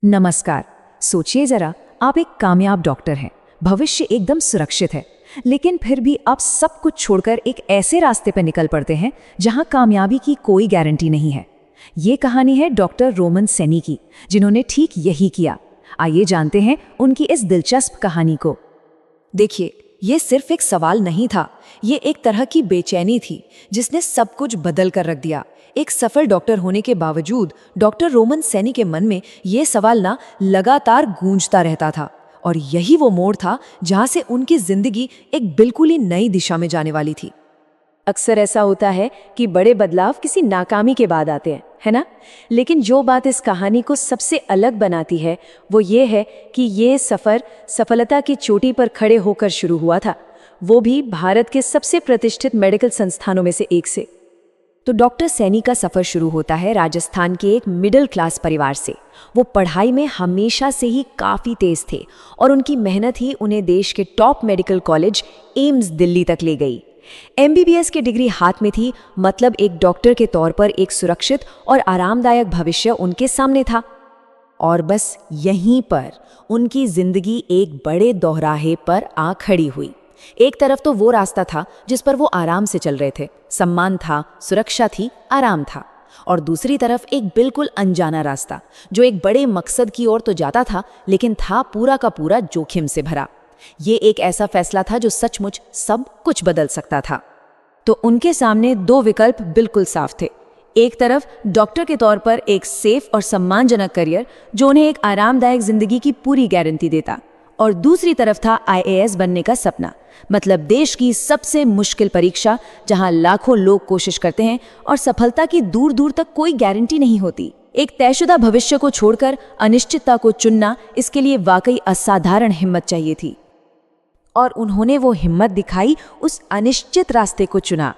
नमस्कार। सोचिए जरा, आप एक कामयाब डॉक्टर हैं, भविष्य एकदम सुरक्षित है, लेकिन फिर भी आप सब कुछ छोड़कर एक ऐसे रास्ते पर निकल पड़ते हैं जहां कामयाबी की कोई गारंटी नहीं है। ये कहानी है डॉक्टर रोमन सैनी की, जिन्होंने ठीक यही किया। आइए जानते हैं उनकी इस दिलचस्प कहानी को। देखिए, ये सिर्फ एक सवाल नहीं था, ये एक तरह की बेचैनी थी जिसने सब कुछ बदल कर रख दिया। एक सफल डॉक्टर होने के बावजूद डॉक्टर रोमन सैनी के मन में ये सवाल लगातार गूंजता रहता था, और यही वो मोड़ था जहां से उनकी जिंदगी एक बिल्कुल ही नई दिशा में जाने वाली थी। अक्सर ऐसा होता है कि बड़े बदलाव किसी नाकामी के बाद आते हैं, है ना? लेकिन जो बात इस कहानी को सबसे अलग बनाती है वो ये है कि ये सफ़र सफलता की चोटी पर खड़े होकर शुरू हुआ था, वो भी भारत के सबसे प्रतिष्ठित मेडिकल संस्थानों में से एक से। तो डॉक्टर सैनी का सफ़र शुरू होता है राजस्थान के एक मिडिल क्लास परिवार से। वो पढ़ाई में हमेशा से ही काफ़ी तेज थे और उनकी मेहनत ही उन्हें देश के top medical college AIIMS Delhi तक ले गई। MBBS की डिग्री हाथ में थी, मतलब एक डॉक्टर के तौर पर एक सुरक्षित और आरामदायक भविष्य उनके सामने था। और बस यहीं पर उनकी जिंदगी एक बड़े दोहराहे पर आ खड़ी हुई। एक तरफ तो वो रास्ता था जिस पर वो आराम से चल रहे थे, सम्मान था, सुरक्षा थी, आराम था, और दूसरी तरफ एक बिल्कुल अनजाना रास्ता जो एक बड़े मकसद की ओर तो जाता था, लेकिन था पूरा का पूरा जोखिम से भरा। ये एक ऐसा फैसला था जो सचमुच सब कुछ बदल सकता था। तो उनके सामने दो विकल्प बिल्कुल साफ थे। एक तरफ डॉक्टर के तौर पर एक सेफ और सम्मानजनक करियर जो उन्हें एक आरामदायक जिंदगी की पूरी गारंटी देता, और दूसरी तरफ था IAS बनने का सपना, मतलब देश की सबसे मुश्किल परीक्षा जहां लाखों लोग कोशिश करते हैं और सफलता की दूर दूर तक कोई गारंटी नहीं होती। एक तयशुदा भविष्य को छोड़कर अनिश्चितता को चुनना, इसके लिए वाकई असाधारण हिम्मत चाहिए थी, और उन्होंने वो हिम्मत दिखाई, उस अनिश्चित रास्ते को चुना।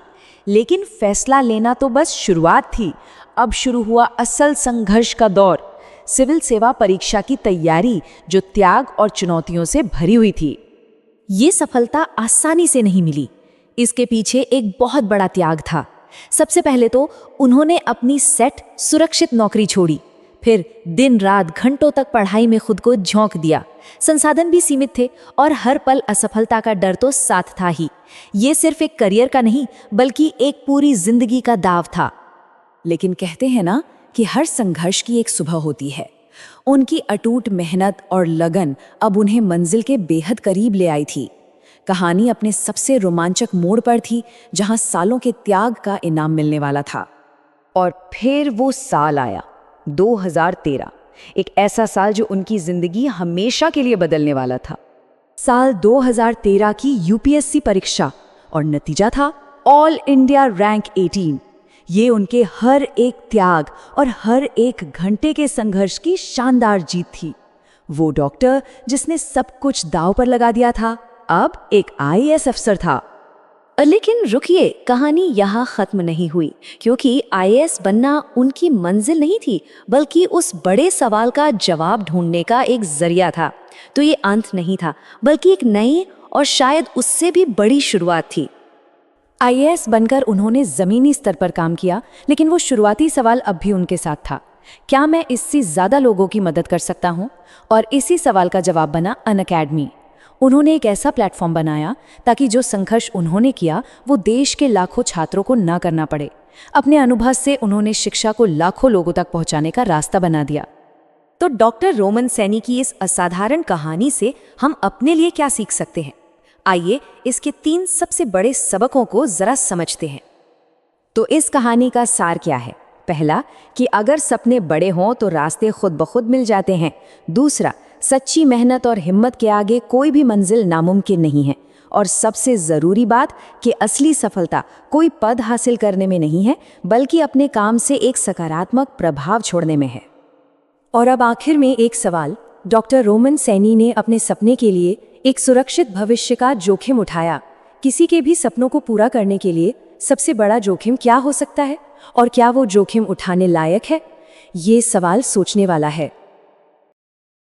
लेकिन फैसला लेना तो बस शुरुआत थी। अब शुरू हुआ असल संघर्ष का दौर, सिविल सेवा परीक्षा की तैयारी जो त्याग और चुनौतियों से भरी हुई थी। ये सफलता आसानी से नहीं मिली, इसके पीछे एक बहुत बड़ा त्याग था। सबसे पहले तो उन्होंने अपनी सेट सुरक्षित नौकरी छोड़ी, फिर दिन रात घंटों तक पढ़ाई में खुद को झोंक दिया। संसाधन भी सीमित थे और हर पल असफलता का डर तो साथ था ही। ये सिर्फ एक करियर का नहीं, बल्कि एक पूरी जिंदगी का दाव था। लेकिन कहते हैं ना कि हर संघर्ष की एक सुबह होती है। उनकी अटूट मेहनत और लगन अब उन्हें मंजिल के बेहद करीब ले आई थी। कहानी अपने सबसे रोमांचक मोड़ पर थी, जहां सालों के त्याग का इनाम मिलने वाला था। और फिर वो साल आया, 2013, एक ऐसा साल जो उनकी जिंदगी हमेशा के लिए बदलने वाला था। साल 2013 की UPSC परीक्षा, और नतीजा था ऑल इंडिया रैंक 18। ये उनके हर एक त्याग और हर एक घंटे के संघर्ष की शानदार जीत थी। वो डॉक्टर जिसने सब कुछ दांव पर लगा दिया था, अब एक IAS अफसर था। लेकिन रुकिए, कहानी यहाँ खत्म नहीं हुई, क्योंकि IAS बनना उनकी मंजिल नहीं थी, बल्कि उस बड़े सवाल का जवाब ढूंढने का एक जरिया था। तो ये अंत नहीं था, बल्कि एक नई और शायद उससे भी बड़ी शुरुआत थी। IAS बनकर उन्होंने जमीनी स्तर पर काम किया, लेकिन वो शुरुआती सवाल अब भी उनके साथ था, क्या मैं इससे ज्यादा लोगों की मदद कर सकता हूँ? और इसी सवाल का जवाब बना अनअकैडमी। उन्होंने एक ऐसा प्लेटफॉर्म बनाया ताकि जो संघर्ष उन्होंने किया वो देश के लाखों छात्रों को ना करना पड़े। अपने अनुभव से उन्होंने शिक्षा को लाखों लोगों तक पहुंचाने का रास्ता बना दिया। तो डॉक्टर रोमन सैनी की इस असाधारण कहानी से हम अपने लिए क्या सीख सकते हैं? आइए इसके 3 सबसे बड़े सबकों को जरा समझते हैं। तो इस कहानी का सार क्या है? पहला, कि अगर सपने बड़े हों तो रास्ते खुद ब खुद मिल जाते हैं। दूसरा, सच्ची मेहनत और हिम्मत के आगे कोई भी मंजिल नामुमकिन नहीं है। और सबसे ज़रूरी बात कि असली सफलता कोई पद हासिल करने में नहीं है, बल्कि अपने काम से एक सकारात्मक प्रभाव छोड़ने में है। और अब आखिर में एक सवाल, डॉक्टर रोमन सैनी ने अपने सपने के लिए एक सुरक्षित भविष्य का जोखिम उठाया। किसी के भी सपनों को पूरा करने के लिए सबसे बड़ा जोखिम क्या हो सकता है, और क्या वो जोखिम उठाने लायक है? ये सवाल सोचने वाला है।